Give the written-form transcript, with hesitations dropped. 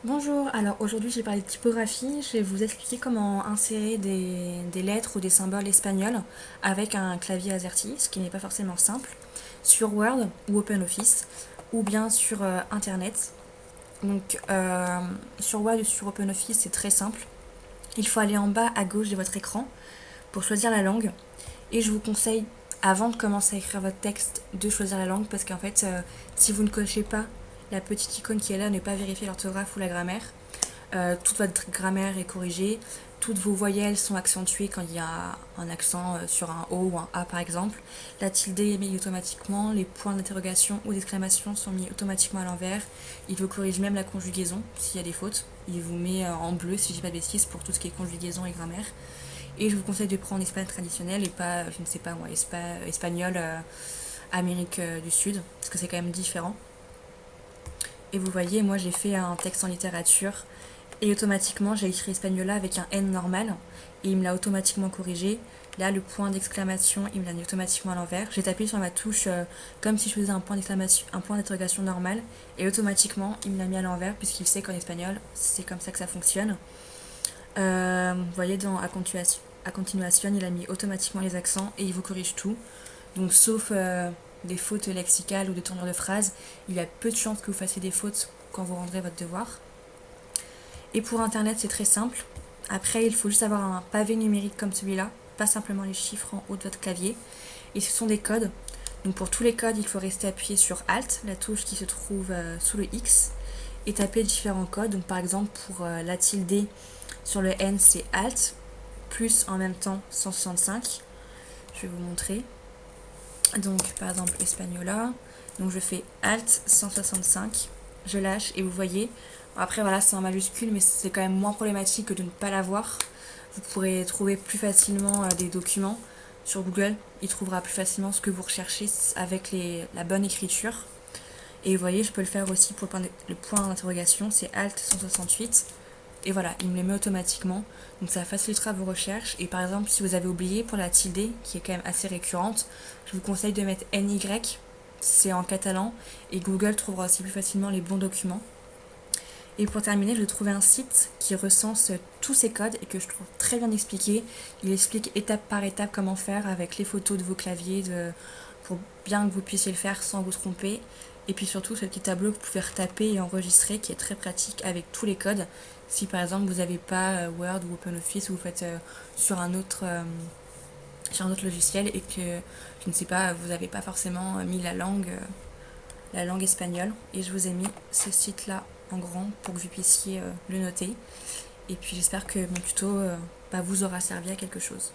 Bonjour, alors aujourd'hui je vais parler de typographie, je vais vous expliquer comment insérer des lettres ou des symboles espagnols avec un clavier AZERTY, ce qui n'est pas forcément simple, sur Word ou OpenOffice, ou bien sur Internet. Donc sur Word ou sur OpenOffice c'est très simple, il faut aller en bas à gauche de votre écran pour choisir la langue, et je vous conseille avant de commencer à écrire votre texte de choisir la langue parce qu'en fait si vous ne cochez pas la petite icône qui est là, ne pas vérifier l'orthographe ou la grammaire, toute votre grammaire est corrigée, toutes vos voyelles sont accentuées quand il y a un accent sur un O ou un A par exemple. La tilde est mise automatiquement, les points d'interrogation ou d'exclamation sont mis automatiquement à l'envers. Il vous corrige même la conjugaison s'il y a des fautes. Il vous met en bleu, si je dis pas de bêtises, pour tout ce qui est conjugaison et grammaire. Et je vous conseille de prendre espagnol traditionnel et pas, je ne sais pas moi, espagnol Amérique du Sud, parce que c'est quand même différent. Et vous voyez, moi j'ai fait un texte en littérature et automatiquement j'ai écrit Espagnola avec un N normal et il me l'a automatiquement corrigé. Là, le point d'exclamation, il me l'a mis automatiquement à l'envers. J'ai tapé sur ma touche comme si je faisais un point d'exclamation, un point d'interrogation normal et automatiquement il me l'a mis à l'envers puisqu'il sait qu'en espagnol c'est comme ça que ça fonctionne. Vous voyez, dans à continuation, il a mis automatiquement les accents et il vous corrige tout. Donc sauf des fautes lexicales ou de tournure de phrases, il y a peu de chances que vous fassiez des fautes quand vous rendrez votre devoir. Et pour Internet, c'est très simple. Après, il faut juste avoir un pavé numérique comme celui-là, pas simplement les chiffres en haut de votre clavier. Et ce sont des codes. Donc pour tous les codes, il faut rester appuyé sur Alt, la touche qui se trouve sous le X, et taper différents codes. Donc par exemple, pour la tilde sur le N, c'est Alt, plus en même temps 165. Je vais vous montrer. Donc par exemple Espagnola, donc je fais Alt 165, je lâche et vous voyez, après voilà c'est en majuscule mais c'est quand même moins problématique que de ne pas l'avoir. Vous pourrez trouver plus facilement des documents sur Google, il trouvera plus facilement ce que vous recherchez avec la bonne écriture. Et vous voyez, je peux le faire aussi pour le point d'interrogation, c'est Alt 168. Et voilà, il me les met automatiquement. Donc ça facilitera vos recherches. Et par exemple, si vous avez oublié pour la tilde, qui est quand même assez récurrente, je vous conseille de mettre NY, c'est en catalan, et Google trouvera aussi plus facilement les bons documents. Et pour terminer, j'ai trouvé un site qui recense tous ces codes et que je trouve très bien expliqué. Il explique étape par étape comment faire avec les photos de vos claviers pour bien que vous puissiez le faire sans vous tromper. Et puis surtout ce petit tableau que vous pouvez retaper et enregistrer qui est très pratique avec tous les codes. Si par exemple vous n'avez pas Word ou OpenOffice ou vous faites sur un autre logiciel et que, je ne sais pas, vous n'avez pas forcément mis la langue espagnole. Et je vous ai mis ce site-là en grand pour que vous puissiez le noter. Et puis j'espère que mon tuto vous aura servi à quelque chose.